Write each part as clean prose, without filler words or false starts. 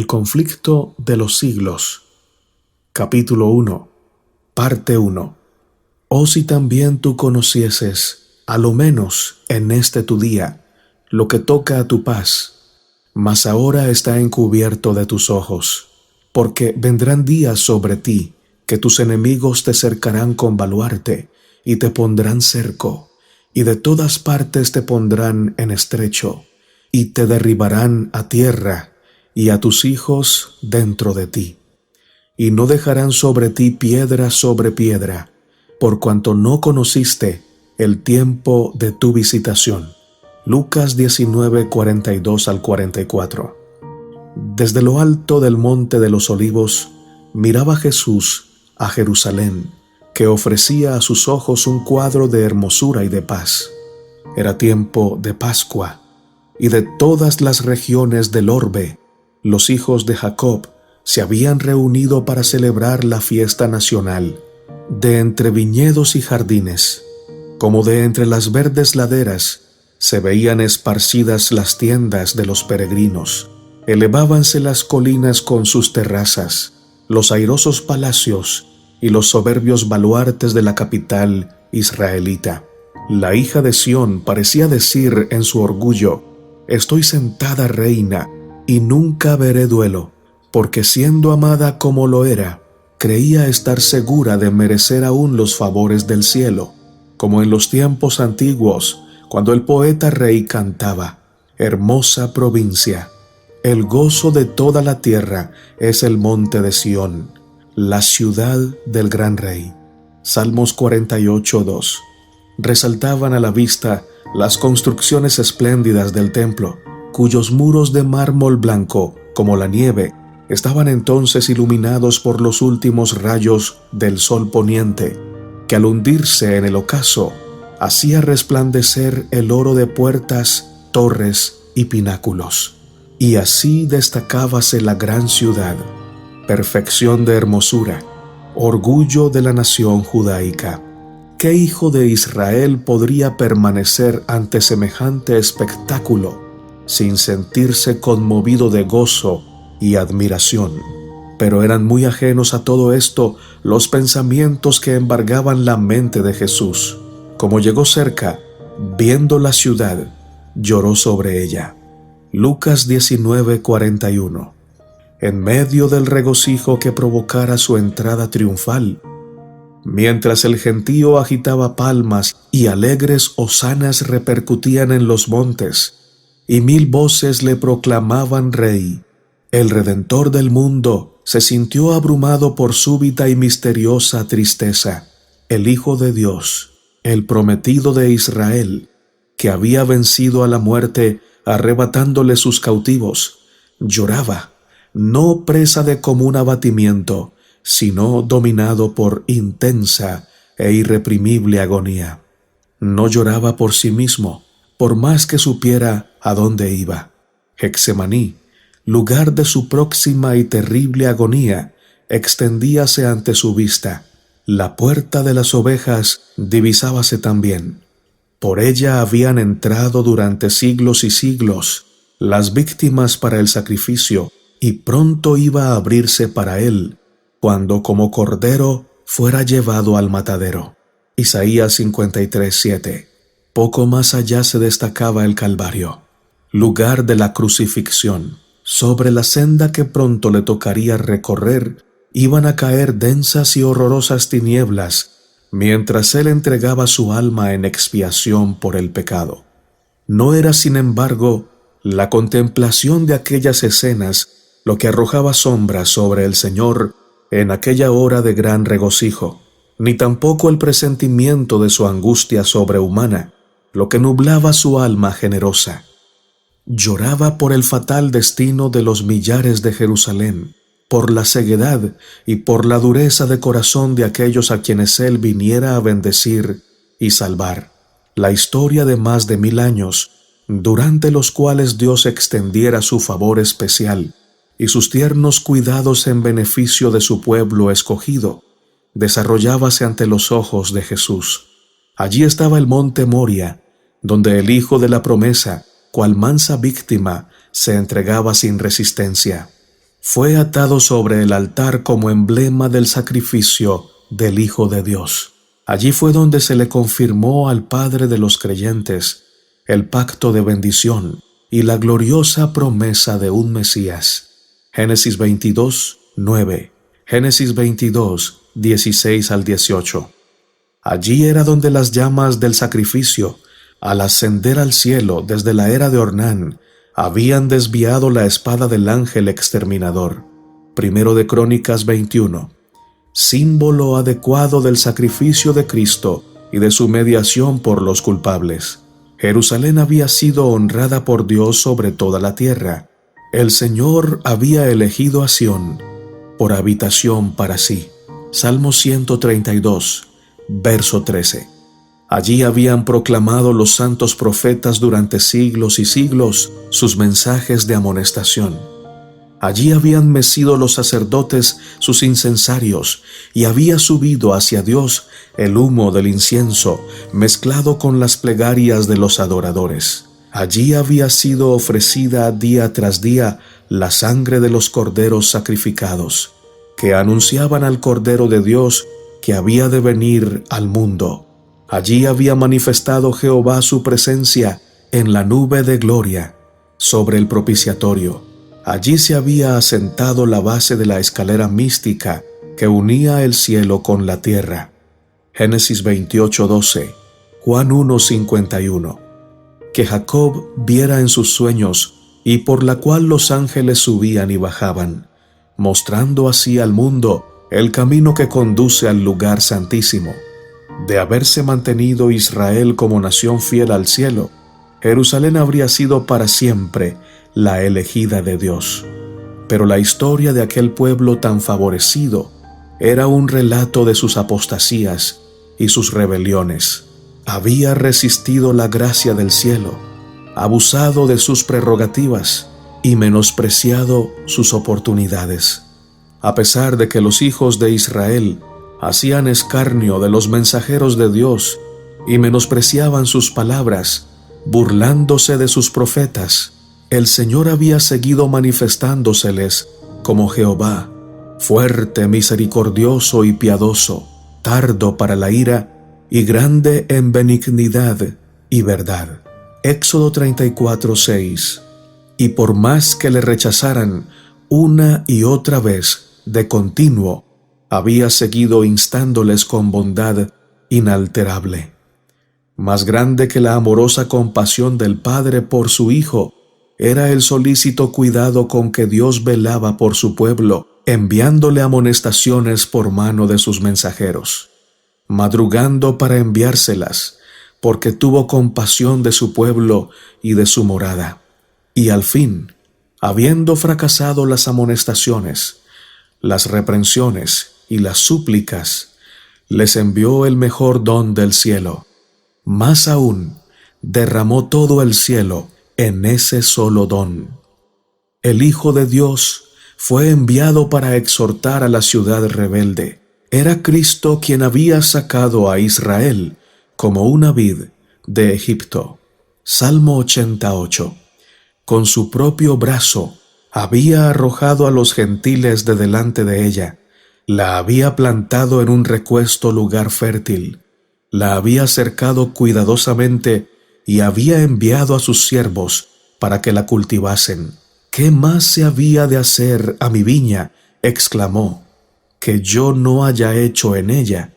El conflicto de los siglos. Capítulo 1. Parte 1. Oh, si también tú conocieses, a lo menos en este tu día, lo que toca a tu paz, mas ahora está encubierto de tus ojos, porque vendrán días sobre ti, que tus enemigos te cercarán con baluarte, y te pondrán cerco, y de todas partes te pondrán en estrecho, y te derribarán a tierra, y a tus hijos dentro de ti. Y no dejarán sobre ti piedra sobre piedra, por cuanto no conociste el tiempo de tu visitación. Lucas 19, 42 al 44. Desde lo alto del monte de los olivos, miraba Jesús a Jerusalén, que ofrecía a sus ojos un cuadro de hermosura y de paz. Era tiempo de Pascua, y de todas las regiones del orbe, los hijos de Jacob se habían reunido para celebrar la fiesta nacional. De entre viñedos y jardines, como de entre las verdes laderas, se veían esparcidas las tiendas de los peregrinos. Elevábanse las colinas con sus terrazas, los airosos palacios y los soberbios baluartes de la capital israelita. La hija de Sión parecía decir en su orgullo: estoy sentada reina y nunca veré duelo, porque siendo amada como lo era, creía estar segura de merecer aún los favores del cielo, como en los tiempos antiguos, cuando el poeta rey cantaba: hermosa provincia, el gozo de toda la tierra es el monte de Sión, la ciudad del gran rey. Salmos 48:2. Resaltaban a la vista las construcciones espléndidas del templo, cuyos muros de mármol blanco, como la nieve, estaban entonces iluminados por los últimos rayos del sol poniente, que al hundirse en el ocaso, hacía resplandecer el oro de puertas, torres y pináculos. Y así destacábase la gran ciudad, perfección de hermosura, orgullo de la nación judaica. ¿Qué hijo de Israel podría permanecer ante semejante espectáculo sin sentirse conmovido de gozo y admiración? Pero eran muy ajenos a todo esto los pensamientos que embargaban la mente de Jesús. Como llegó cerca, viendo la ciudad, lloró sobre ella. Lucas 19:41. En medio del regocijo que provocara su entrada triunfal, mientras el gentío agitaba palmas y alegres hosanas repercutían en los montes, y 1000 voces le proclamaban rey, el Redentor del mundo se sintió abrumado por súbita y misteriosa tristeza. El Hijo de Dios, el prometido de Israel, que había vencido a la muerte arrebatándole sus cautivos, lloraba, no presa de común abatimiento, sino dominado por intensa e irreprimible agonía. No lloraba por sí mismo, por más que supiera a dónde iba. Getsemaní, lugar de su próxima y terrible agonía, extendíase ante su vista. La puerta de las ovejas divisábase también. Por ella habían entrado durante siglos y siglos las víctimas para el sacrificio, y pronto iba a abrirse para él, cuando como cordero fuera llevado al matadero. Isaías 53:7. Poco más allá se destacaba el Calvario, lugar de la crucifixión. Sobre la senda que pronto le tocaría recorrer, iban a caer densas y horrorosas tinieblas, mientras él entregaba su alma en expiación por el pecado. No era, sin embargo, la contemplación de aquellas escenas lo que arrojaba sombras sobre el Señor en aquella hora de gran regocijo, ni tampoco el presentimiento de su angustia sobrehumana, lo que nublaba su alma generosa. Lloraba por el fatal destino de los millares de Jerusalén, por la ceguedad y por la dureza de corazón de aquellos a quienes él viniera a bendecir y salvar. La historia de más de 1000 años, durante los cuales Dios extendiera su favor especial y sus tiernos cuidados en beneficio de su pueblo escogido, desarrollábase ante los ojos de Jesús. Allí estaba el monte Moria, donde el Hijo de la promesa, cual mansa víctima, se entregaba sin resistencia. fue atado sobre el altar como emblema del sacrificio del Hijo de Dios. Allí fue donde se le confirmó al Padre de los creyentes el pacto de bendición y la gloriosa promesa de un Mesías. Génesis 22, 9. Génesis 22, 16 al 18. Allí era donde las llamas del sacrificio, al ascender al cielo desde la era de Ornán, habían desviado la espada del ángel exterminador. Primero de Crónicas 21. Símbolo adecuado del sacrificio de Cristo y de su mediación por los culpables. Jerusalén había sido honrada por Dios sobre toda la tierra. El Señor había elegido a Sión por habitación para sí. Salmo 132, verso 13. Allí habían proclamado los santos profetas durante siglos y siglos sus mensajes de amonestación. Allí habían mecido los sacerdotes sus incensarios y había subido hacia Dios el humo del incienso mezclado con las plegarias de los adoradores. Allí había sido ofrecida día tras día la sangre de los corderos sacrificados, que anunciaban al Cordero de Dios que había de venir al mundo. Allí había manifestado Jehová su presencia en la nube de gloria sobre el propiciatorio. Allí se había asentado la base de la escalera mística que unía el cielo con la tierra. Génesis 28:12, Juan 1:51. Que Jacob viera en sus sueños y por la cual los ángeles subían y bajaban, mostrando así al mundo el camino que conduce al lugar santísimo. De haberse mantenido Israel como nación fiel al cielo, Jerusalén habría sido para siempre la elegida de Dios. Pero la historia de aquel pueblo tan favorecido era un relato de sus apostasías y sus rebeliones. Había resistido la gracia del cielo, abusado de sus prerrogativas y menospreciado sus oportunidades. A pesar de que los hijos de Israel hacían escarnio de los mensajeros de Dios y menospreciaban sus palabras, burlándose de sus profetas, el Señor había seguido manifestándoseles como Jehová, fuerte, misericordioso y piadoso, tardo para la ira y grande en benignidad y verdad. Éxodo 34:6. Y por más que le rechazaran una y otra vez de continuo, había seguido instándoles con bondad inalterable. Más grande que la amorosa compasión del Padre por su Hijo, era el solícito cuidado con que Dios velaba por su pueblo, enviándole amonestaciones por mano de sus mensajeros, madrugando para enviárselas, porque tuvo compasión de su pueblo y de su morada. Y al fin, habiendo fracasado las amonestaciones, las reprensiones y las súplicas, les envió el mejor don del cielo. Más aún, derramó todo el cielo en ese solo don. El Hijo de Dios fue enviado para exhortar a la ciudad rebelde. Era Cristo quien había sacado a Israel como una vid de Egipto. Salmo 88. Con su propio brazo había arrojado a los gentiles de delante de ella, la había plantado en un recuesto lugar fértil, la había cercado cuidadosamente y había enviado a sus siervos para que la cultivasen. ¿Qué más se había de hacer a mi viña?, exclamó, que yo no haya hecho en ella.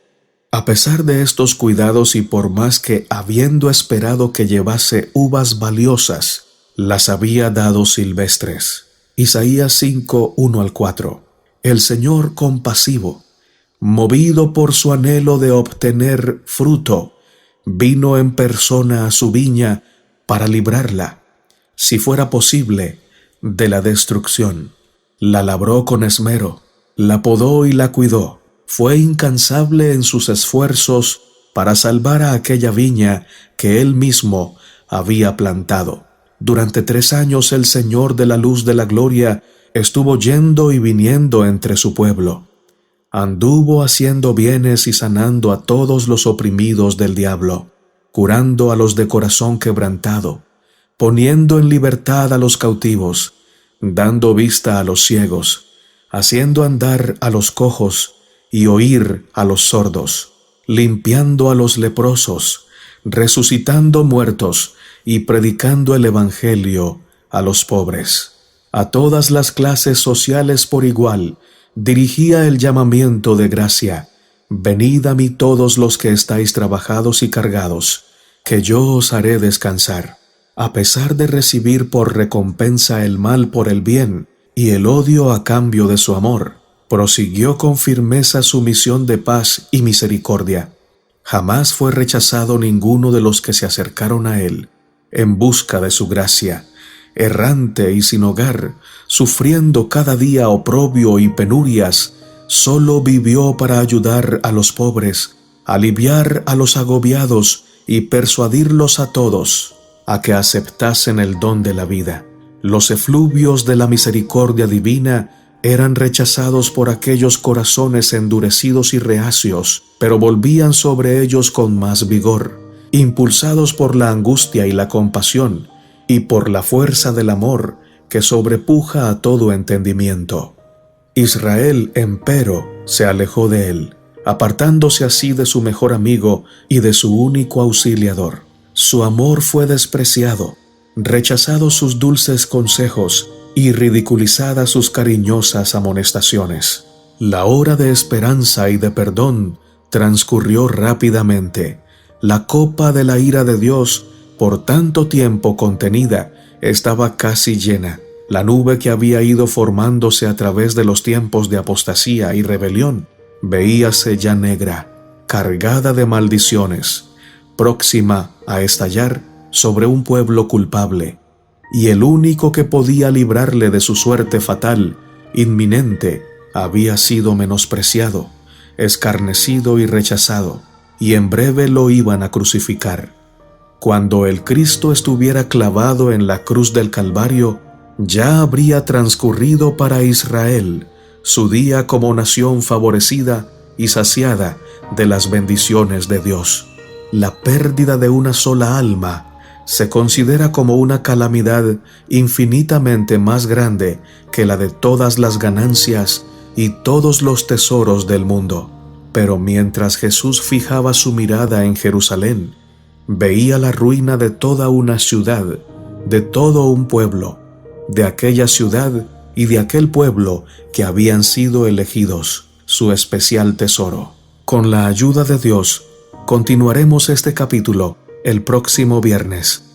A pesar de estos cuidados y por más que, habiendo esperado que llevase uvas valiosas, las había dado silvestres. Isaías 5, 1-4. El Señor compasivo, movido por su anhelo de obtener fruto, vino en persona a su viña para librarla, si fuera posible, de la destrucción. La labró con esmero, la podó y la cuidó. Fue incansable en sus esfuerzos para salvar a aquella viña que él mismo había plantado. Durante 3 años el Señor de la luz de la gloria estuvo yendo y viniendo entre su pueblo. Anduvo haciendo bienes y sanando a todos los oprimidos del diablo, curando a los de corazón quebrantado, poniendo en libertad a los cautivos, dando vista a los ciegos, haciendo andar a los cojos y oír a los sordos, limpiando a los leprosos, resucitando muertos y predicando el evangelio a los pobres. A todas las clases sociales por igual dirigía el llamamiento de gracia: venid a mí todos los que estáis trabajados y cargados, que yo os haré descansar. A pesar de recibir por recompensa el mal por el bien y el odio a cambio de su amor, prosiguió con firmeza su misión de paz y misericordia. Jamás fue rechazado ninguno de los que se acercaron a él en busca de su gracia. Errante y sin hogar, sufriendo cada día oprobio y penurias, solo vivió para ayudar a los pobres, aliviar a los agobiados y persuadirlos a todos a que aceptasen el don de la vida. Los efluvios de la misericordia divina eran rechazados por aquellos corazones endurecidos y reacios, pero volvían sobre ellos con más vigor, impulsados por la angustia y la compasión, y por la fuerza del amor que sobrepuja a todo entendimiento. Israel, empero, se alejó de él, apartándose así de su mejor amigo y de su único auxiliador. Su amor fue despreciado, rechazados sus dulces consejos y ridiculizadas sus cariñosas amonestaciones. La hora de esperanza y de perdón transcurrió rápidamente. La copa de la ira de Dios, por tanto tiempo contenida, estaba casi llena. La nube que había ido formándose a través de los tiempos de apostasía y rebelión, veíase ya negra, cargada de maldiciones, próxima a estallar sobre un pueblo culpable, y el único que podía librarle de su suerte fatal, inminente, había sido menospreciado, escarnecido y rechazado, y en breve lo iban a crucificar. Cuando el Cristo estuviera clavado en la cruz del Calvario, ya habría transcurrido para Israel su día como nación favorecida y saciada de las bendiciones de Dios. La pérdida de una sola alma se considera como una calamidad infinitamente más grande que la de todas las ganancias y todos los tesoros del mundo. Pero mientras Jesús fijaba su mirada en Jerusalén, veía la ruina de toda una ciudad, de todo un pueblo, de aquella ciudad y de aquel pueblo que habían sido elegidos, su especial tesoro. Con la ayuda de Dios, continuaremos este capítulo el próximo viernes.